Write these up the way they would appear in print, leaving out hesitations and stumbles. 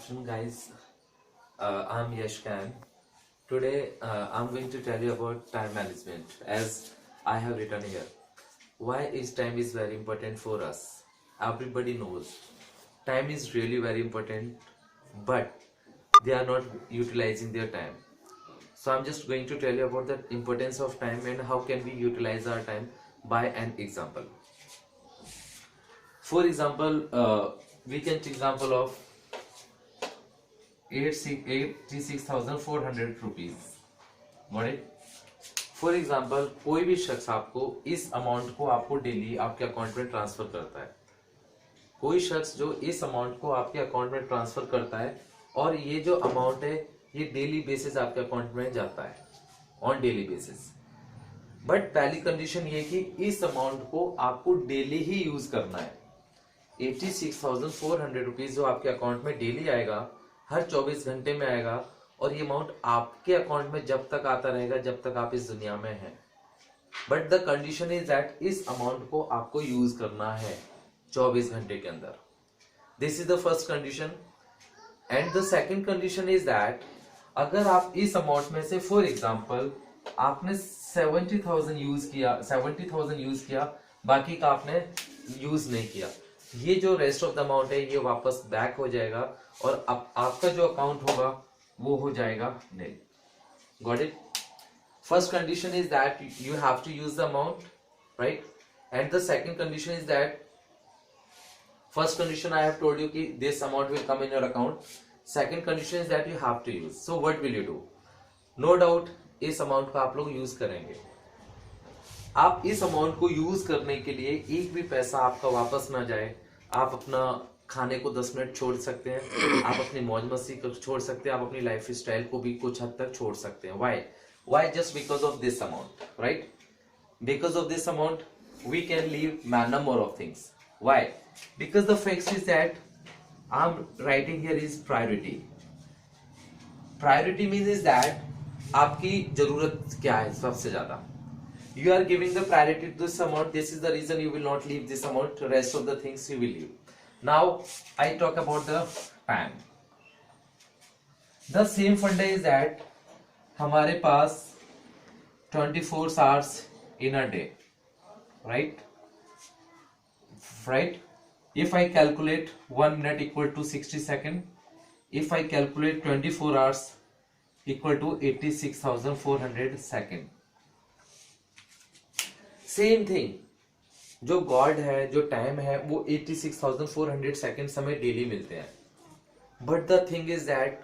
afternoon, guys. I'm Yash Khan. Today, I'm going to tell you about time management. As I have written here, why is time is very important for us? Everybody knows time is really very important, but they are not utilizing their time. So I'm just going to tell you about the importance of time and how can we utilize our time by an example. For example, we can take example of 86,400 rupees. For example कोई भी शख्स आपको इस amount को आपको daily आपके account में transfer करता है। कोई शख्स जो इस अमाउंट को आपके अकाउंट में ट्रांसफर करता है और ये जो अमाउंट है ये डेली बेसिस आपके अकाउंट में जाता है ऑन डेली बेसिस। बट पहली कंडीशन ये कि इस अमाउंट को आपको डेली ही यूज करना है। 86,400 रुपीज जो आपके अकाउंट में डेली आएगा, हर 24 घंटे में आएगा और ये अमाउंट आपके अकाउंट में जब तक आता रहेगा जब तक आप इस दुनिया में हैं। But the condition is that इस अमाउंट को आपको यूज करना है 24 घंटे के अंदर। This is the first condition. And the second condition is that अगर आप इस अमाउंट में से फॉर एग्जांपल आपने 70,000 यूज किया, बाकी का आपने यूज नहीं किया, ये जो रेस्ट ऑफ द अमाउंट है ये वापस बैक हो जाएगा और अब आपका जो अकाउंट होगा वो हो जाएगा nil. Got it? First condition is that you have to use the amount, right? And the second condition is that first condition I have told you कि this amount will come in your account. Second condition is that you have to use. So what will you do? No doubt इस amount को आप लोग use करेंगे। आप इस amount को use करने के लिए एक भी पैसा आपका वापस ना जाए। आप अपना खाने को 10 मिनट छोड़ सकते हैं, आप अपनी मौज मस्ती को छोड़ सकते हैं, आप अपनी लाइफ स्टाइल को भी कुछ हद तक छोड़ सकते हैं। Why? Just because of this amount, right? Because of this amount we can leave number of things. Why? Because the fact is that I am writing here is priority. Priority means is that आपकी जरूरत क्या है सबसे ज्यादा। You are giving the priority to this amount. This is the reason you will not leave this amount. Rest of the things you will leave. Now I talk about the time. The same funda is that हमारे पास 24 hours in a day, right? Right? If I calculate 1 minute equal to 60 seconds, if I calculate 24 hours equal to 86,400 seconds. Same thing, जो God है, जो time है, वो 86,400 seconds हमें daily मिलते हैं। But the thing is that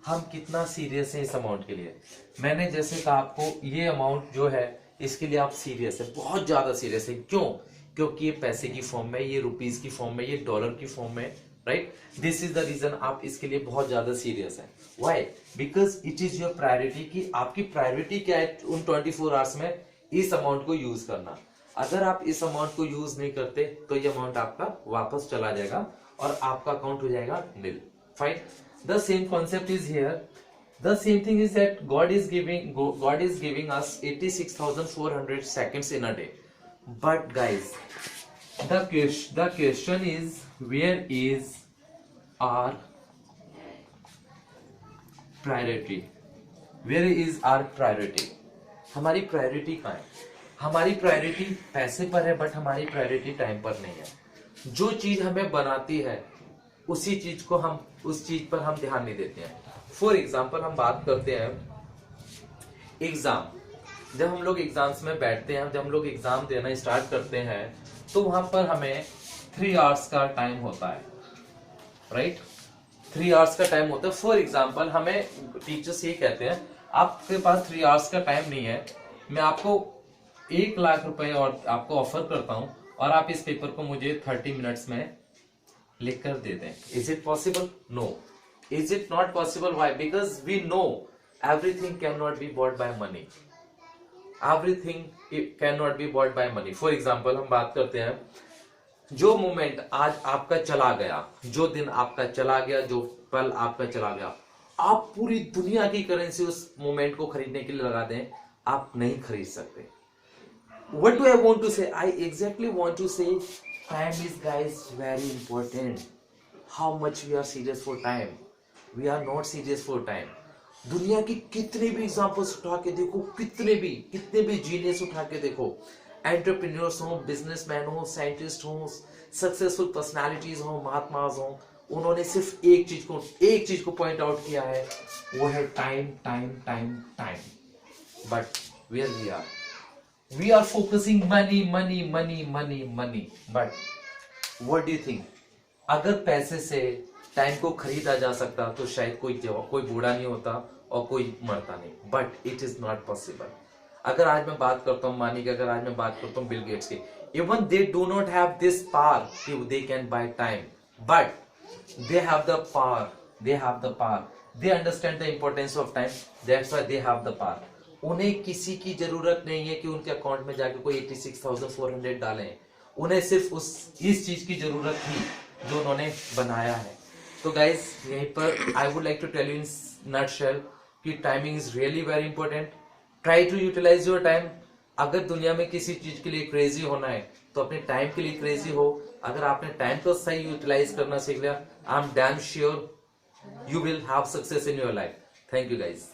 हम कितना सीरियस हैं इस अमाउंट के लिए। मैंने जैसे कहा आपको ये अमाउंट जो है इसके लिए आप सीरियस है, बहुत ज्यादा सीरियस है। क्यों? क्योंकि ये पैसे की फॉर्म में, ये रुपीज की फॉर्म में, ये डॉलर की फॉर्म में, right? This is the reason आप इसके लिए बहुत ज्यादा सीरियस है। Why? Because it is your priority कि आपकी प्रायोरिटी क्या है उन 24 आवर्स में इस अमाउंट को यूज करना। अगर आप इस अमाउंट को यूज नहीं करते तो ये अमाउंट आपका वापस चला जाएगा और आपका अकाउंट हो जाएगा nil. Fine? The same concept is here. The same thing is that God is giving us 86,400 seconds in a day. But guys, the question is, where is our priority? Where is our priority? हमारी priority कहाँ है? हमारी priority पैसे पर है, but हमारी priority time पर नहीं है। जो चीज हमें बनाती है उस चीज पर हम ध्यान नहीं देते हैं। फॉर एग्जाम्पल हम बात करते हैं एग्जाम। जब हम लोग एग्जाम्स में बैठते हैं, जब हम लोग एग्जाम देना स्टार्ट करते हैं तो वहां पर हमें 3 hours का टाइम होता है, राइट? 3 hours का टाइम होता है। फॉर एग्जाम्पल हमें टीचर्स ये कहते हैं आपके पास 3 hours का टाइम नहीं है, मैं आपको 1 लाख रुपए और आपको ऑफर करता हूं और आप इस पेपर को मुझे 30 मिनट्स में लिख कर दे दें। Is it possible? No. Is it not possible? Why? Because we know everything can not be bought by money. Everything can not be bought by money. For example हम बात करते हैं, जो मोमेंट आज आपका चला गया, जो दिन आपका चला गया, जो पल आपका चला गया, आप पूरी दुनिया की करेंसी उस मोमेंट को खरीदने के लिए लगा दें, आप नहीं खरीद सकते। What do I want to say? I exactly want to say time is, guys, very important. How much we are serious for time. We are not serious for time. दुनिया की कितने भी एग्जांपल्स उठा के देखो, कितने भी जीनियस उठा के देखो, एंटरप्रेन्योर्स हो, बिजनेसमैन हो, साइंटिस्ट हो, सक्सेसफुल पर्सनालिटीज हो, महात्माज हो, उन्होंने सिर्फ एक चीज को पॉइंट आउट किया है, वो है time time time time. But where we are focusing money money money money money. But what do you think, अगर पैसे से टाइम को खरीदा जा सकता तो शायद कोई बूढ़ा नहीं होता और कोई मरता नहीं। But it is not possible. अगर आज मैं बात करता हूँ, मानिए कि अगर आज मैं बात करता हूँ बिल गेट्स की, even they do not have this power कि they can buy time, but they have the power, they understand the importance of time, that's why they have the power। उन्हें किसी की जरूरत नहीं है कि उनके अकाउंट में जाके कोई 86,400 डालें, उन्हें सिर्फ इस चीज की जरूरत थी जो उन्होंने बनाया है। तो गाइज यहीं पर I would like to tell you in nutshell कि timing is really very important. Try to utilise your time. अगर दुनिया में किसी चीज के लिए क्रेजी होना है तो अपने टाइम के लिए क्रेजी हो। अगर आपने टाइम को सही यूटिलाइज करना सीख लिया, I am damn sure you will have success in your life। Thank you guys।